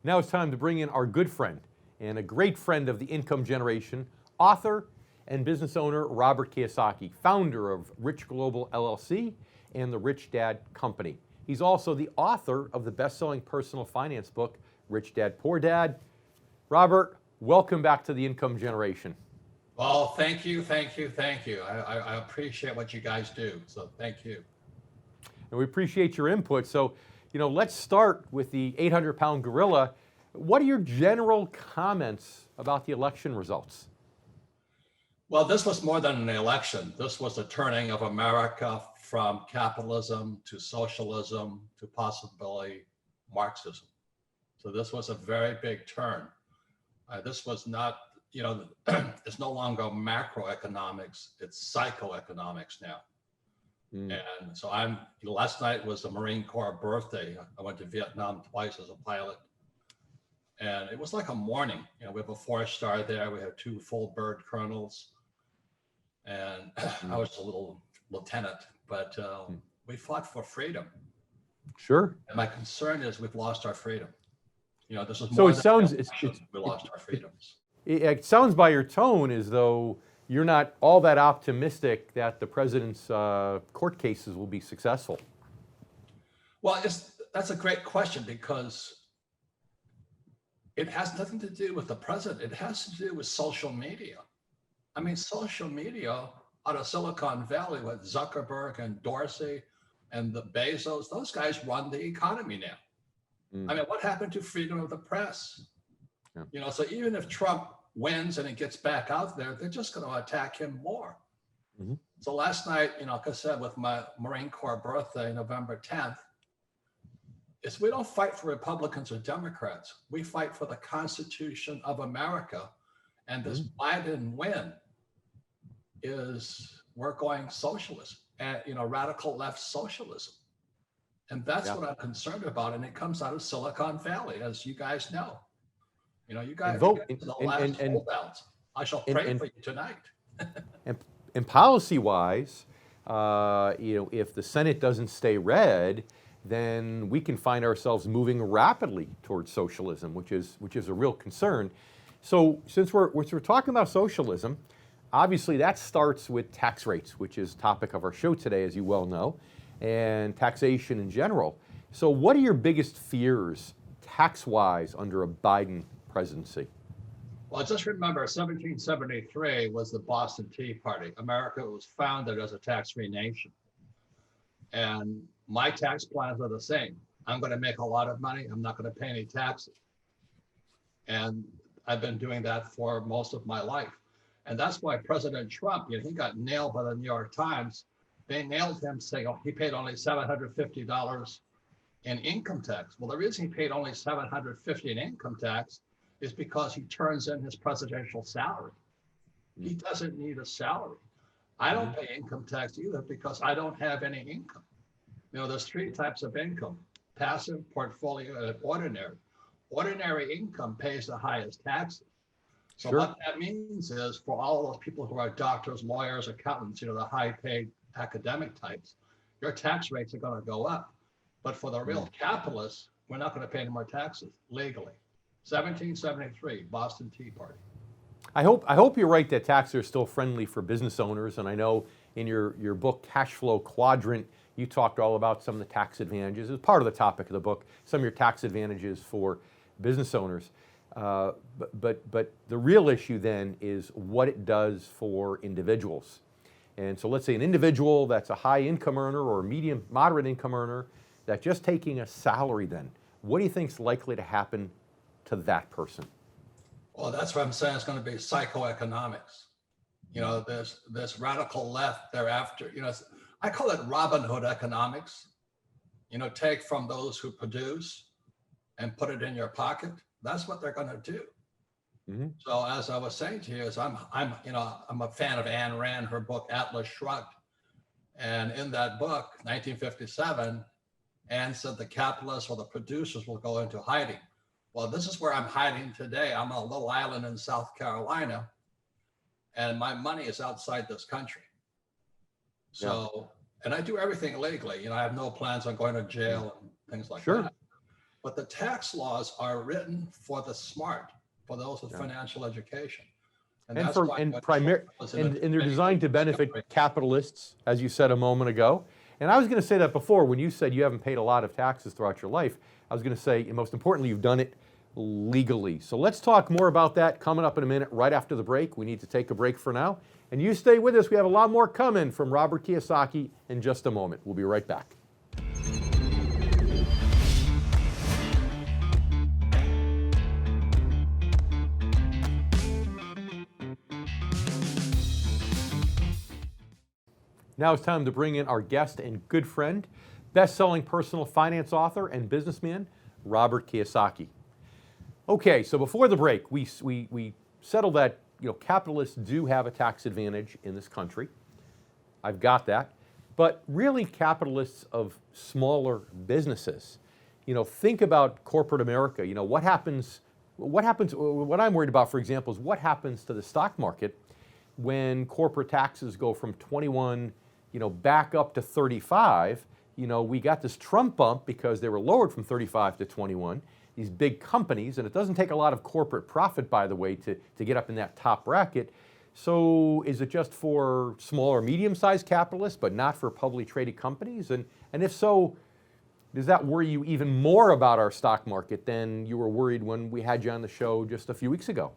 Now it's time to bring in our good friend and a great friend of the income generation, author and business owner Robert Kiyosaki, founder of Rich Global LLC and the Rich Dad Company. He's also the author of the best-selling personal finance book, Rich Dad, Poor Dad. Robert, welcome back to the income generation. Well, thank you. I appreciate what you guys do, so thank you. And we appreciate your input. So, let's start with the 800-pound gorilla. What are your general comments about the election results? Well, this was more than an election. This was a turning of America from capitalism to socialism to possibly Marxism. So this was a very big turn. This was not, it's no longer macroeconomics, it's psychoeconomics now. And so last night was the Marine Corps birthday. I went to Vietnam twice as a pilot. And it was like a morning. We have a 4-star there. We have 2 full bird colonels. And I was a little lieutenant, but we fought for freedom. Sure. And my concern is we've lost our freedom. This is so more it sounds we lost our freedoms. It sounds by your tone as though you're not all that optimistic that the president's court cases will be successful. Well, that's a great question because it has nothing to do with the president. It has to do with social media. I mean, social media out of Silicon Valley with Zuckerberg and Dorsey and the Bezos, those guys run the economy now. I mean, what happened to freedom of the press? Yeah. So even if Trump wins and it gets back out there, they're just going to attack him more. So last night, like I said, with my Marine Corps birthday, November 10th, is we don't fight for Republicans or Democrats. We fight for the Constitution of America. And this Biden win is we're going socialist and, radical left socialism. And that's what I'm concerned about. And it comes out of Silicon Valley, as you guys know. You guys are the last holdouts. I shall pray for you tonight. and policy-wise, if the Senate doesn't stay red, then we can find ourselves moving rapidly towards socialism, which is a real concern. So since we're talking about socialism, obviously that starts with tax rates, which is the topic of our show today, as you well know, and taxation in general. So what are your biggest fears tax-wise under a Biden presidency? Well, just remember 1773 was the Boston Tea Party. America was founded as a tax-free nation. And my tax plans are the same. I'm going to make a lot of money. I'm not going to pay any taxes. And I've been doing that for most of my life. And that's why President Trump, he got nailed by the New York Times. They nailed him saying he paid only $750 in income tax. Well, the reason he paid only $750 in income tax is because he turns in his presidential salary. He doesn't need a salary. I don't pay income tax either because I don't have any income. There's 3 types of income: passive, portfolio, and ordinary. Ordinary income pays the highest taxes. So what that means is for all those people who are doctors, lawyers, accountants, the high-paid academic types, your tax rates are going to go up. But for the real capitalists, we're not going to pay any more taxes legally. 1773, Boston Tea Party. I hope you're right that taxes are still friendly for business owners. And I know in your book, Cash Flow Quadrant, you talked all about some of the tax advantages. As part of the topic of the book, some of your tax advantages for business owners. But the real issue then is what it does for individuals. And so let's say an individual that's a high income earner or a medium, moderate income earner, that just taking a salary then, what do you think is likely to happen to that person? Well, that's what I'm saying. It's going to be psychoeconomics. This radical left thereafter, I call it Robin Hood economics. Take from those who produce and put it in your pocket. That's what they're going to do. So as I was saying to you, is I'm a fan of Ayn Rand, her book Atlas Shrugged, and in that book, 1957, Anne said the capitalists or the producers will go into hiding. Well, this is where I'm hiding today. I'm on a little island in South Carolina, and my money is outside this country. So, and I do everything legally. I have no plans on going to jail and things like that. But the tax laws are written for the smart, for those with financial education. And that's for why and what primary Trump was in and, a and they're debate designed to with benefit Hillary. capitalists, as you said a moment ago. And I was going to say that before when you said you haven't paid a lot of taxes throughout your life. I was going to say, and most importantly, you've done it legally. So let's talk more about that coming up in a minute, right after the break. We need to take a break for now. And you stay with us. We have a lot more coming from Robert Kiyosaki in just a moment. We'll be right back. Now it's time to bring in our guest and good friend, best-selling personal finance author and businessman, Robert Kiyosaki. Okay, so before the break, we settled that capitalists do have a tax advantage in this country. I've got that. But really capitalists of smaller businesses, think about corporate America. What happens, what I'm worried about, for example, is what happens to the stock market when corporate taxes go from 21, back up to 35. We got this Trump bump because they were lowered from 35 to 21. These big companies, and it doesn't take a lot of corporate profit, by the way, to get up in that top bracket. So is it just for small or medium-sized capitalists, but not for publicly traded companies? And if so, does that worry you even more about our stock market than you were worried when we had you on the show just a few weeks ago?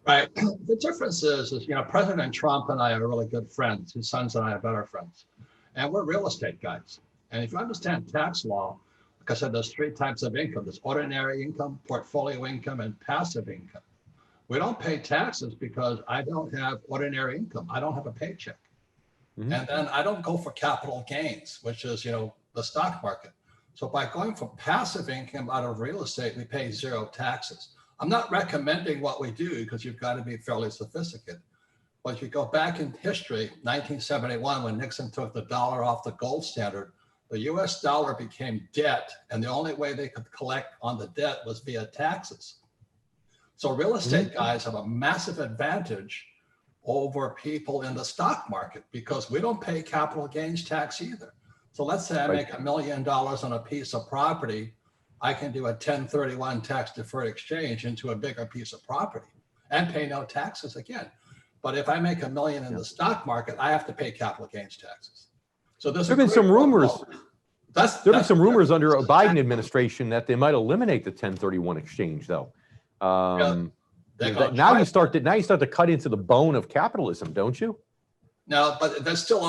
Right. The difference is, President Trump and I are really good friends. His sons and I are better friends. And we're real estate guys. And if you understand tax law, like I said, there's three types of income. There's ordinary income, portfolio income, and passive income. We don't pay taxes because I don't have ordinary income. I don't have a paycheck. Mm-hmm. And then I don't go for capital gains, which is, the stock market. So by going from passive income out of real estate, we pay zero taxes. I'm not recommending what we do because you've got to be fairly sophisticated. But if you go back in history, 1971, when Nixon took the dollar off the gold standard, the US dollar became debt. And the only way they could collect on the debt was via taxes. So real estate guys have a massive advantage over people in the stock market because we don't pay capital gains tax either. So let's say I make $1 million on a piece of property, I can do a 1031 tax deferred exchange into a bigger piece of property and pay no taxes again. But if I make $1 million in the stock market, I have to pay capital gains taxes. So there's been some rumors. There have been some rumors under a Biden administration that they might eliminate the 1031 exchange, though. Now you start to cut into the bone of capitalism, don't you? No, but there's still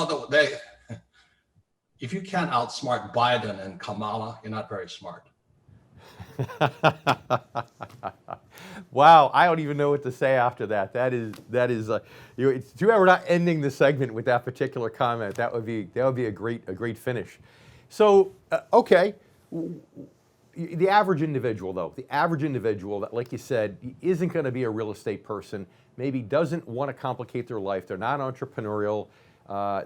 if you can't outsmart Biden and Kamala, you're not very smart. Wow, I don't even know what to say after that. That is it's too bad we're not ending the segment with that particular comment. That would be a great finish. So okay. The average individual, though, that, like you said, isn't going to be a real estate person, maybe doesn't want to complicate their life. They're not entrepreneurial.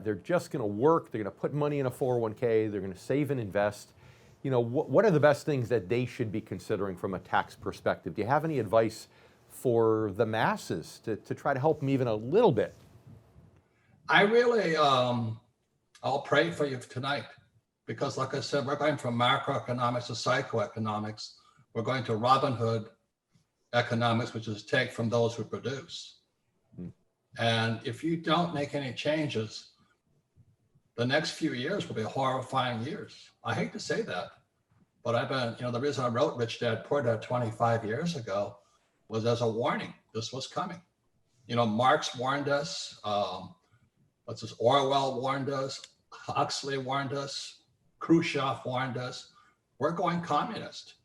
They're just going to work. They're going to put money in a 401k. They're going to save and invest. What are the best things that they should be considering from a tax perspective? Do you have any advice for the masses to try to help them even a little bit? I really, I'll pray for you tonight. Because like I said, we're going from macroeconomics to psychoeconomics. We're going to Robin Hood economics, which is take from those who produce. And if you don't make any changes, the next few years will be horrifying years. I hate to say that, but I've been, the reason I wrote Rich Dad, Poor Dad 25 years ago was as a warning. This was coming. Marx warned us, Orwell warned us, Huxley warned us, Khrushchev warned us, we're going communist.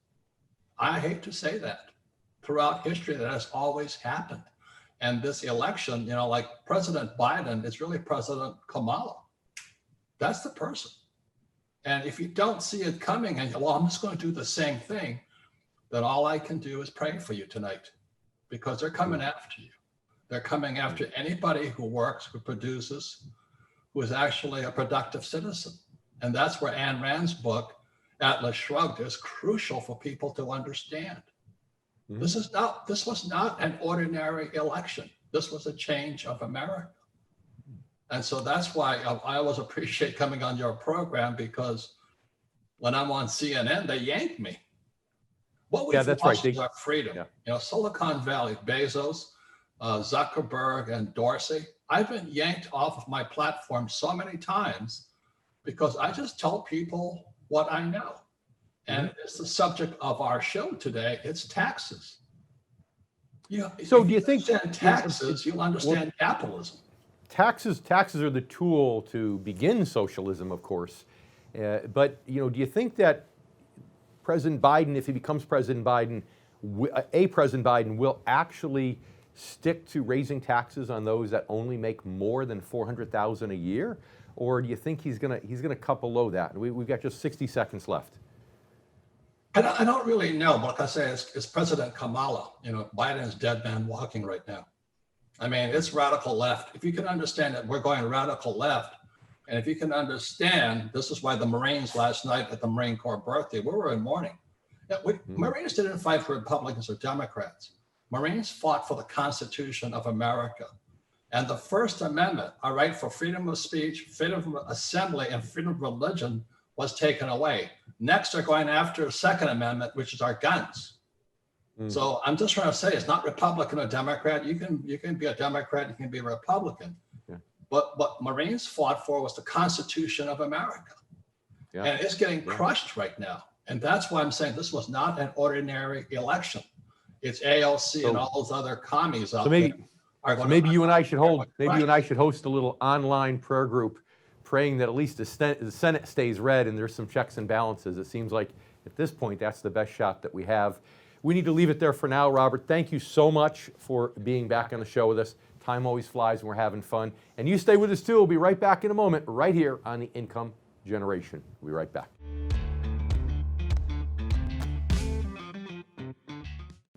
I hate to say that. Throughout history, that has always happened. And this election, like President Biden, is really President Kamala. That's the person. And if you don't see it coming and I'm just going to do the same thing, then all I can do is pray for you tonight because they're coming after you. They're coming after anybody who works, who produces, who is actually a productive citizen. And that's where Ayn Rand's book, Atlas Shrugged, is crucial for people to understand. Mm-hmm. This was not an ordinary election. This was a change of America. And so that's why I always appreciate coming on your program because when I'm on CNN, they yank me. What Yeah, we've that's right. lost is our freedom. Yeah. You know, Silicon Valley, Bezos, Zuckerberg, and Dorsey, I've been yanked off of my platform so many times because I just tell people what I know. And it's the subject of our show today. It's taxes. You know, So if do you think understand taxes, you'll understand capitalism. taxes are the tool to begin socialism, of course. But you know, do you think that President Biden, if he becomes President Biden, President Biden will actually stick to raising taxes on those that only make more than $400,000 a year, or do you think he's gonna cut below that? And we've got just 60 seconds left. I don't really know, but like I say, it's President Kamala. You know, Biden's dead man walking right now. I mean, it's radical left. If you can understand that we're going radical left, and if you can understand, this is why the Marines last night at the Marine Corps birthday, we were in mourning. Yeah, Marines didn't fight for Republicans or Democrats. Marines fought for the Constitution of America. And the First Amendment, all right, for freedom of speech, freedom of assembly, and freedom of religion was taken away. Next, they're going after the Second Amendment, which is our guns. So I'm just trying to say, it's not Republican or Democrat. You can be a Democrat, you can be a Republican. Yeah. But what Marines fought for was the Constitution of America. Yeah. And it's getting crushed right now. And that's why I'm saying this was not an ordinary election. It's AOC and all those other commies out there. So maybe you and I should host a little online prayer group, praying that at least the Senate stays red and there's some checks and balances. It seems like at this point that's the best shot that we have. We need to leave it there for now, Robert. Thank you so much for being back on the show with us. Time always flies when we're having fun. And you stay with us too. We'll be right back in a moment, right here on The Income Generation. We'll be right back.